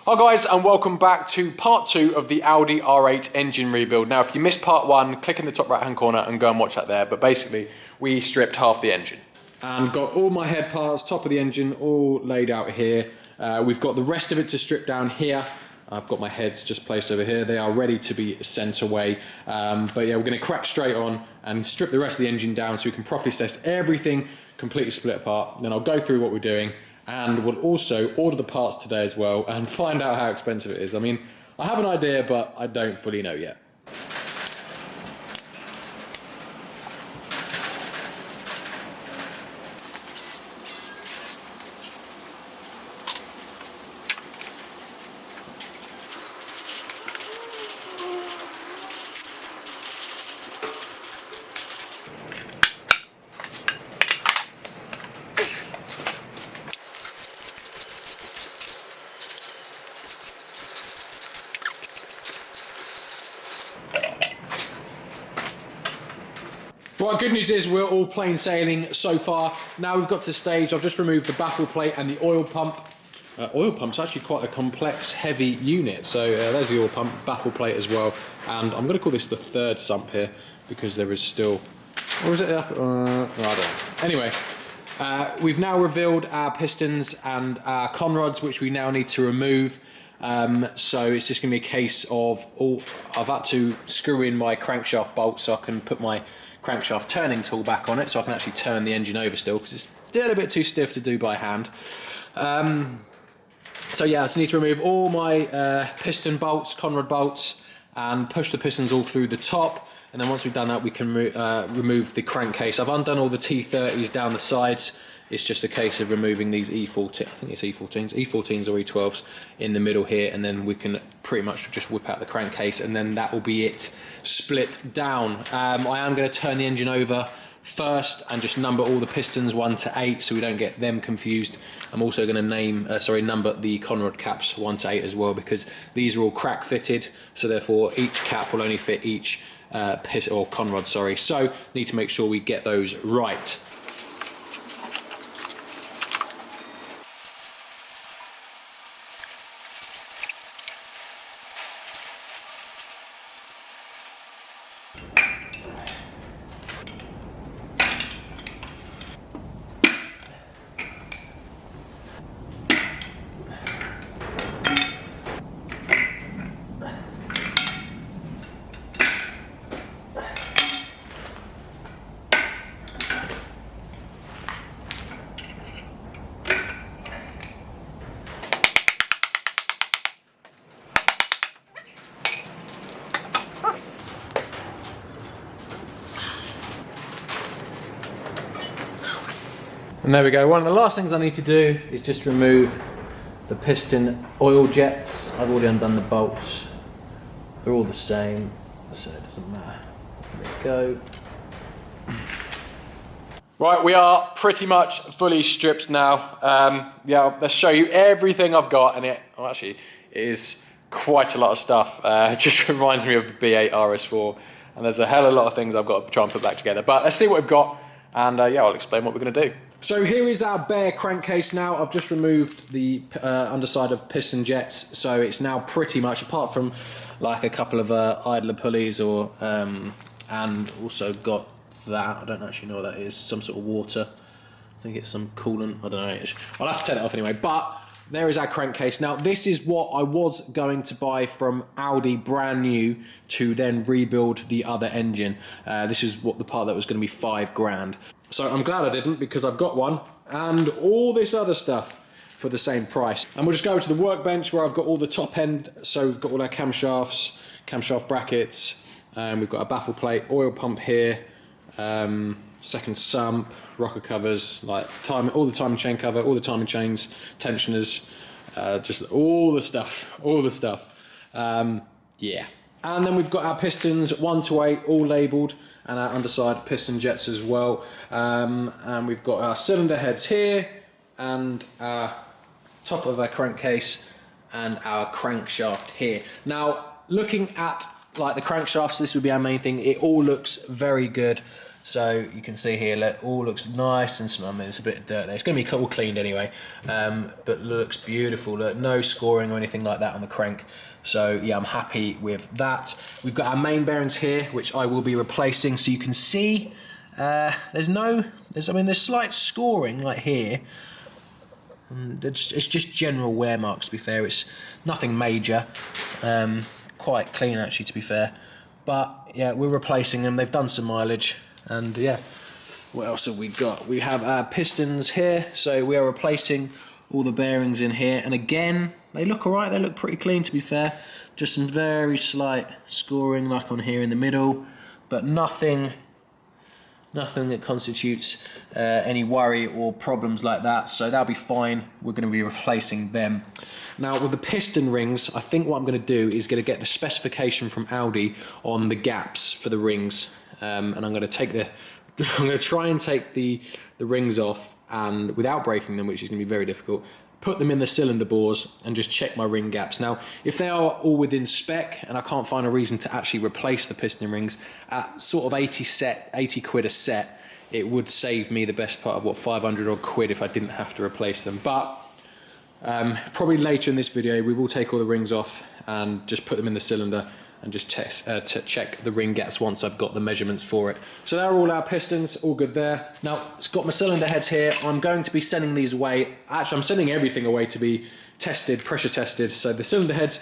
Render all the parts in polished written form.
Hi guys, and welcome back to part 2 of the Audi R8 engine rebuild. Now if you missed part 1, click in the top right hand corner and go and watch that there, but basically we stripped half the engine. And got all my head parts, top of the engine, all laid out here. We've got the rest of it to strip down here. I've got my heads just placed over here. They are ready to be sent away. But yeah, we're going to crack straight on and strip the rest of the engine down so we can properly test everything completely split apart. Then I'll go through what we're doing. And we'll also order the parts today as well and find out how expensive it is. I mean, I have an idea, but I don't fully know yet. Right, good news is we're all plain sailing so far. Now we've got to stage, I've just removed the baffle plate and the oil pump. Oil pump's actually quite a complex, heavy unit. So there's the oil pump, baffle plate as well. And I'm going to call this the third sump here because there is still, or is it? I don't know. Anyway, we've now revealed our pistons and our conrods, which we now need to remove. So it's just going to be a case of I've had to screw in my crankshaft bolt so I can put my crankshaft turning tool back on it so I can actually turn the engine over still because it's still a bit too stiff to do by hand. So yeah, I just need to remove all my piston bolts, conrod bolts, and push the pistons all through the top, and then once we've done that we can remove the crankcase. I've undone all the T30s down the sides. It's just a case of removing these E14, I think it's E14s or E12s in the middle here, and then we can pretty much just whip out the crankcase and then that will be it split down. I am going to turn the engine over first and just number all the pistons 1 to 8 so we don't get them confused. I'm also going to number the conrod caps 1 to 8 as well because these are all crack fitted, so therefore each cap will only fit each conrod, so need to make sure we get those right. And there we go. One of the last things I need to do is just remove the piston oil jets. I've already undone the bolts. They're all the same, so it doesn't matter. There we go. Right, we are pretty much fully stripped now. Yeah, let's show you everything I've got, and it is quite a lot of stuff. It just reminds me of the B8 RS4, and there's a hell of a lot of things I've got to try and put back together. But let's see what we've got, and yeah, I'll explain what we're going to do. So here is our bare crankcase now. I've just removed the underside of piston jets, so it's now pretty much, apart from like a couple of idler pulleys or and also got that, I don't actually know what that is, some sort of water. I think it's some coolant, I don't know. I'll have to take that off anyway, but there is our crankcase. Now this is what I was going to buy from Audi brand new to then rebuild the other engine. This is what the part that was going to be $5 grand. So I'm glad I didn't because I've got one and all this other stuff for the same price. And we'll just go to the workbench where I've got all the top end. So we've got all our camshafts, camshaft brackets, we've got a baffle plate, oil pump here, second sump, rocker covers, like all the timing chain cover, all the timing chains, tensioners, just all the stuff, yeah. And then we've got our pistons 1 to 8 all labelled, and our underside piston jets as well. And we've got our cylinder heads here, and our top of our crankcase, and our crankshaft here. Now, looking at like the crankshafts, this would be our main thing. It all looks very good. So you can see here, look, all looks nice and smooth. I mean, there's a bit of dirt there. It's going to be all cleaned anyway, but looks beautiful. Look, no scoring or anything like that on the crank. So yeah, I'm happy with that. We've got our main bearings here, which I will be replacing. So you can see there's slight scoring like here. It's just general wear marks, to be fair. It's nothing major. Quite clean actually, to be fair. But yeah, we're replacing them. They've done some mileage. And yeah, what else have we got? We have our pistons here. So we are replacing all the bearings in here. And again, they look alright. They look pretty clean, to be fair. Just some very slight scoring like on here in the middle. But nothing that constitutes any worry or problems like that, so that'll be fine. We're going to be replacing them. Now with the piston rings, I think what I'm going to do is going to get the specification from Audi on the gaps for the rings, and I'm going to try and take the rings off, and without breaking them, which is going to be very difficult, put them in the cylinder bores and just check my ring gaps. Now, if they are all within spec and I can't find a reason to actually replace the piston rings at sort of 80 quid a set, it would save me the best part of, what, 500 odd quid if I didn't have to replace them. But probably later in this video, we will take all the rings off and just put them in the cylinder and just check the ring gaps once I've got the measurements for it. So there are all our pistons, all good there. Now, it's got my cylinder heads here. I'm going to be sending these away. Actually, I'm sending everything away to be tested, pressure tested. So the cylinder heads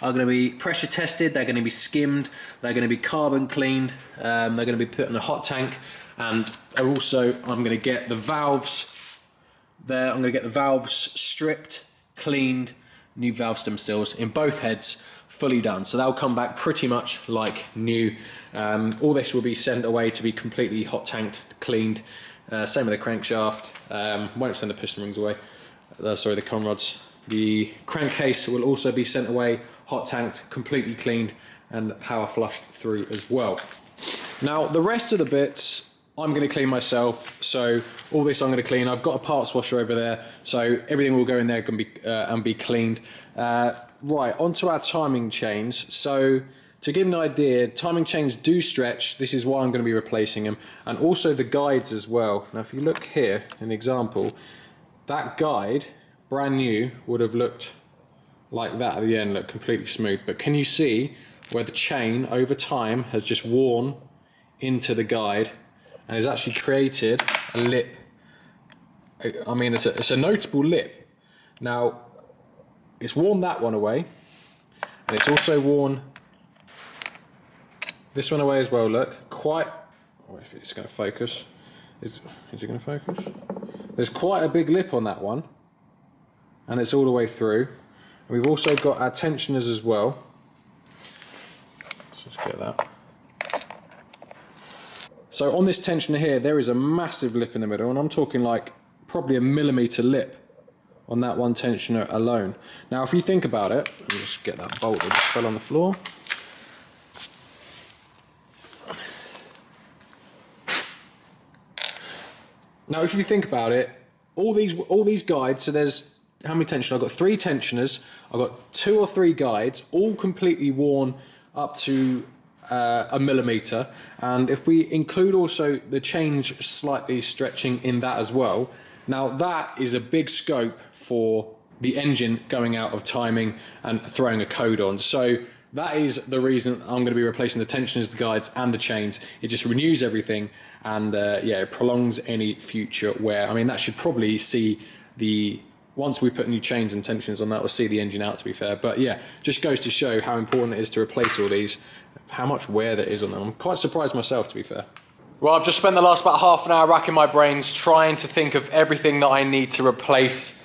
are going to be pressure tested, they're going to be skimmed, they're going to be carbon cleaned, they're going to be put in a hot tank, and also I'm going to get the valves there, I'm going to get the valves stripped, cleaned, new valve stem seals in both heads, fully done. So they'll come back pretty much like new. All this will be sent away to be completely hot tanked, cleaned. Same with the crankshaft. Won't send the piston rings away. Sorry, the conrods. The crankcase will also be sent away, hot tanked, completely cleaned, and power flushed through as well. Now the rest of the bits I'm going to clean myself. So all this I'm going to clean. I've got a parts washer over there, so everything will go in there and be cleaned. Right, onto our timing chains. So to give an idea, timing chains do stretch. This is why I'm going to be replacing them, and also the guides as well. Now if you look here, an example, that guide, brand new, would have looked like that at the end, look completely smooth. But can you see where the chain over time has just worn into the guide and has actually created a lip? I mean, it's a notable lip. Now, it's worn that one away, and it's also worn this one away as well, look. Quite, oh, if it's going to focus. Is it going to focus? There's quite a big lip on that one, and it's all the way through. And we've also got our tensioners as well. Let's just get that. So on this tensioner here, there is a massive lip in the middle, and I'm talking like probably a millimetre lip on that one tensioner alone. Now if you think about it, let me just get that bolt that just fell on the floor. Now if you think about it, all these guides, so there's how many tensioners? I've got 3 tensioners, I've got 2 or 3 guides, all completely worn up to a millimetre, and if we include also the change slightly stretching in that as well, now that is a big scope for the engine going out of timing and throwing a code on. So that is the reason I'm going to be replacing the tensioners, the guides and the chains. It just renews everything, and yeah, it prolongs any future wear. I mean, that should probably see once we put new chains and tensioners on that, we'll see the engine out, to be fair. But yeah, just goes to show how important it is to replace all these, how much wear there is on them. I'm quite surprised myself, to be fair. Well, I've just spent the last about half an hour racking my brains trying to think of everything that I need to replace.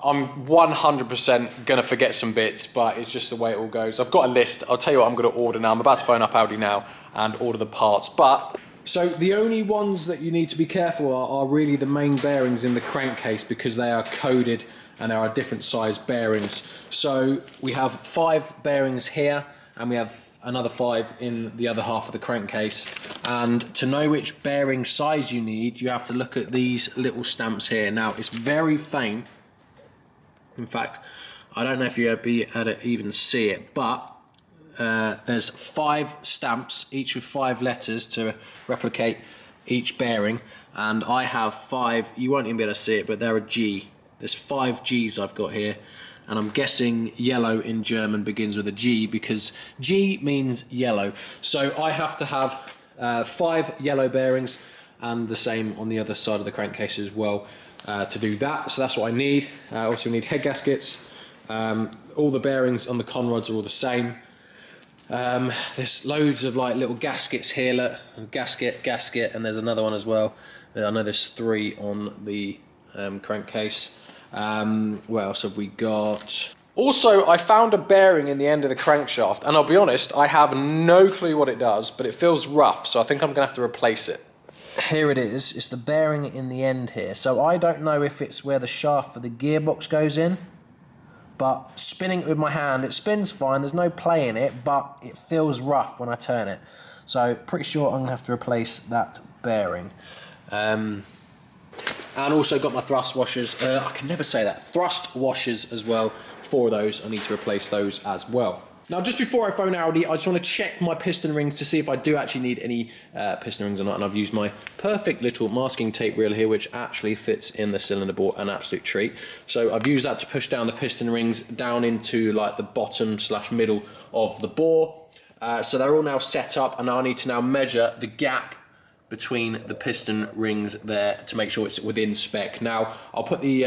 I'm 100% going to forget some bits, but it's just the way it all goes. I've got a list. I'll tell you what I'm going to order now. I'm about to phone up Audi now and order the parts. So the only ones that you need to be careful are really the main bearings in the crankcase, because they are coded and there are different size bearings. So we have 5 bearings here, and we have another 5 in the other half of the crankcase. And to know which bearing size you need, you have to look at these little stamps here. Now it's very faint. In fact, I don't know if you'll be able to even see it, but there's 5 stamps, each with 5 letters to replicate each bearing, and I have 5, you won't even be able to see it, but they're a G. There's 5 Gs I've got here, and I'm guessing yellow in German begins with a G because G means yellow. So I have to have 5 yellow bearings, and the same on the other side of the crankcase as well to do that. So that's what I need. Also need head gaskets. All the bearings on the conrods are all the same. There's loads of like little gaskets here, look, gasket, and there's another one as well. I know there's 3 on the crankcase. What else have we got? Also, I found a bearing in the end of the crankshaft, and I'll be honest, I have no clue what it does, but it feels rough, so I think I'm gonna have to replace it. Here it is, it's the bearing in the end here. So I don't know if it's where the shaft for the gearbox goes in, but spinning it with my hand, it spins fine, there's no play in it, but it feels rough when I turn it. So pretty sure I'm gonna have to replace that bearing. And also got my thrust washers, I can never say that, thrust washers as well. 4 of those, I need to replace those as well. Now, just before I phone Audi, I just want to check my piston rings to see if I do actually need any piston rings or not. And I've used my perfect little masking tape reel here, which actually fits in the cylinder bore, an absolute treat. So I've used that to push down the piston rings down into like the bottom / middle of the bore. So they're all now set up, and I need to now measure the gap between the piston rings there to make sure it's within spec. Now, I'll put the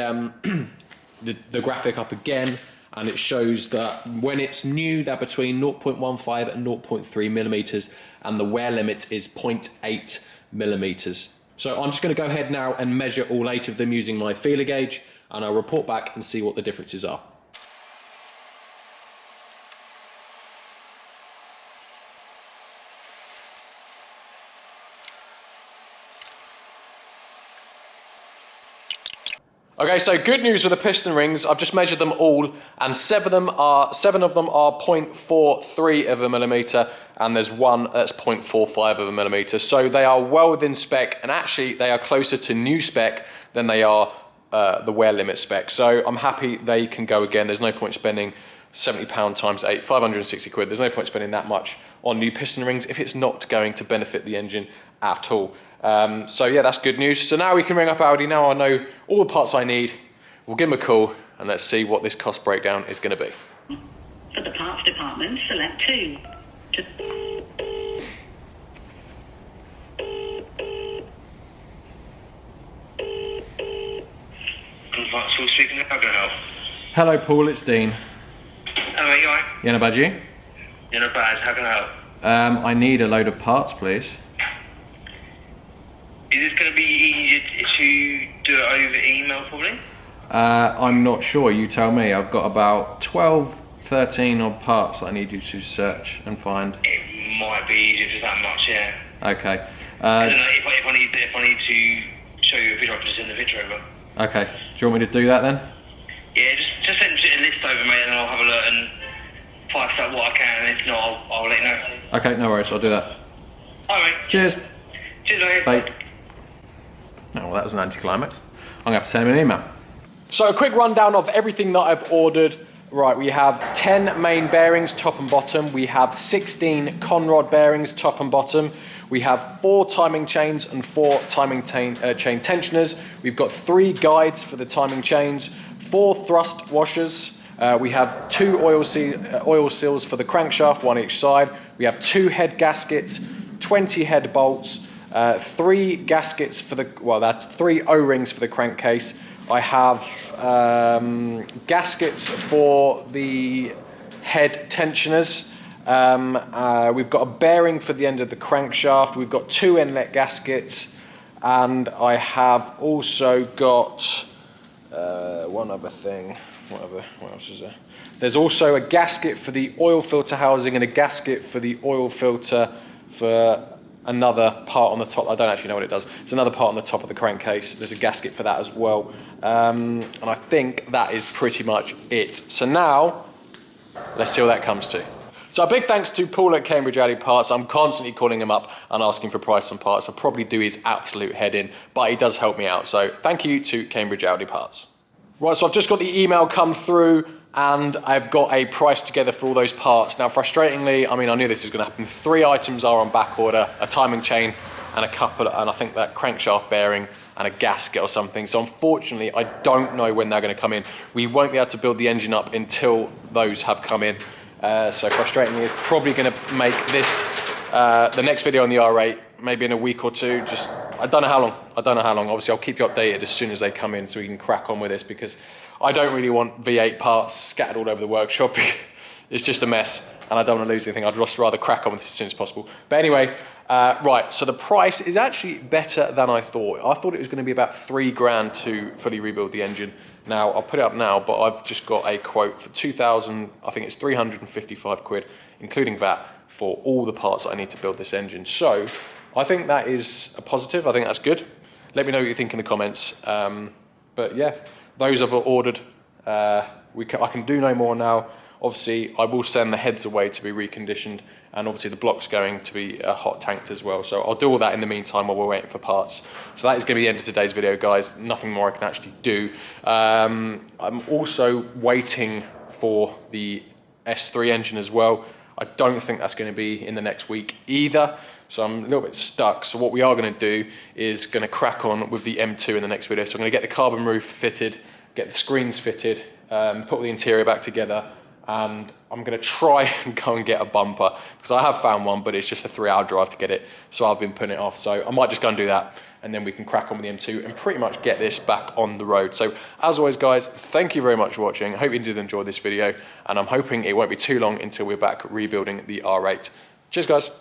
the graphic up again, and it shows that when it's new, they're between 0.15 and 0.3 millimeters, and the wear limit is 0.8 millimeters. So I'm just going to go ahead now and measure all 8 of them using my feeler gauge, and I'll report back and see what the differences are. Okay, so good news with the piston rings. I've just measured them all, and 7 of them are 0.43 of a millimeter, and there's one that's 0.45 of a millimeter. So they are well within spec, and actually they are closer to new spec than they are the wear limit spec. So I'm happy they can go again. There's no point spending £70 times 8, 560 quid. There's no point spending that much on new piston rings if it's not going to benefit the engine at all. So yeah, that's good news. So now we can ring up Audi. Now I know all the parts I need. We'll give them a call and let's see what this cost breakdown is going to be. For the parts department, select 2. Still speaking, how can I help? Hello Paul, it's Dean. Hello mate, you alright? Yeah, not bad, you? You're not bad, how can I help? I need a load of parts, please. Is this going to be easier to do it over email probably? I'm not sure, you tell me. I've got about 12, 13 odd parts that I need you to search and find. It might be easier for that much, yeah. Okay. I don't know, if I need to show you a video, I can just send the picture over. Okay, do you want me to do that then? Yeah, just send a list over mate and I'll have a look and price up what I can, and if not, I'll let you know. Okay, no worries, I'll do that. Alright mate. Cheers. Cheers mate. Bye. Oh, well, that was an anticlimax. I'm going to have to send him an email. So a quick rundown of everything that I've ordered. Right, we have 10 main bearings, top and bottom. We have 16 conrod bearings, top and bottom. We have 4 timing chains and 4 timing chain tensioners. We've got 3 guides for the timing chains, 4 thrust washers. We have 2 oil seals for the crankshaft, 1 each side. We have 2 head gaskets, 20 head bolts, 3 gaskets for the, well, that's 3 O-rings for the crankcase. I have gaskets for the head tensioners. We've got a bearing for the end of the crankshaft. We've got 2 inlet gaskets, and I have also got one other thing. What else is there? There's also a gasket for the oil filter housing and a gasket for the oil filter for another part on the top. I don't actually know what it does. It's another part on the top of the crankcase. There's a gasket for that as well. And I think that is pretty much it. So now, let's see what that comes to. So a big thanks to Paul at Cambridge Audi Parts. I'm constantly calling him up and asking for price on parts. I probably do his absolute head in, but he does help me out. So thank you to Cambridge Audi Parts. Right, so I've just got the email come through and I've got a price together for all those parts. Now, frustratingly, I mean, I knew this was going to happen. 3 items are on back order, a timing chain and I think that crankshaft bearing and a gasket or something. So unfortunately, I don't know when they're going to come in. We won't be able to build the engine up until those have come in. So frustratingly, it's probably going to make this the next video on the R8 maybe in a week or two. Just I don't know how long. Obviously, I'll keep you updated as soon as they come in, so we can crack on with this, because I don't really want V8 parts scattered all over the workshop. It's just a mess, and I don't want to lose anything. I'd just rather crack on with this as soon as possible. But anyway, right, so the price is actually better than I thought. I thought it was going to be about £3 to fully rebuild the engine. Now, I'll put it up now, but I've just got a quote for 2,000, I think it's 355 quid, including VAT, for all the parts that I need to build this engine. So, I think that is a positive. I think that's good. Let me know what you think in the comments. But yeah, those I've ordered. I can do no more now. Obviously, I will send the heads away to be reconditioned, and obviously the block's going to be hot tanked as well. So I'll do all that in the meantime while we're waiting for parts. So that is going to be the end of today's video, guys. Nothing more I can actually do. I'm also waiting for the S3 engine as well. I don't think that's going to be in the next week either. So I'm a little bit stuck. So what we are going to do is going to crack on with the M2 in the next video. So I'm going to get the carbon roof fitted, get the screens fitted, put the interior back together, and I'm going to try and go and get a bumper, because I have found one, but it's just a 3-hour drive to get it. So I've been putting it off. So I might just go and do that, and then we can crack on with the M2 and pretty much get this back on the road. So as always, guys, thank you very much for watching. I hope you did enjoy this video, and I'm hoping it won't be too long until we're back rebuilding the R8. Cheers, guys.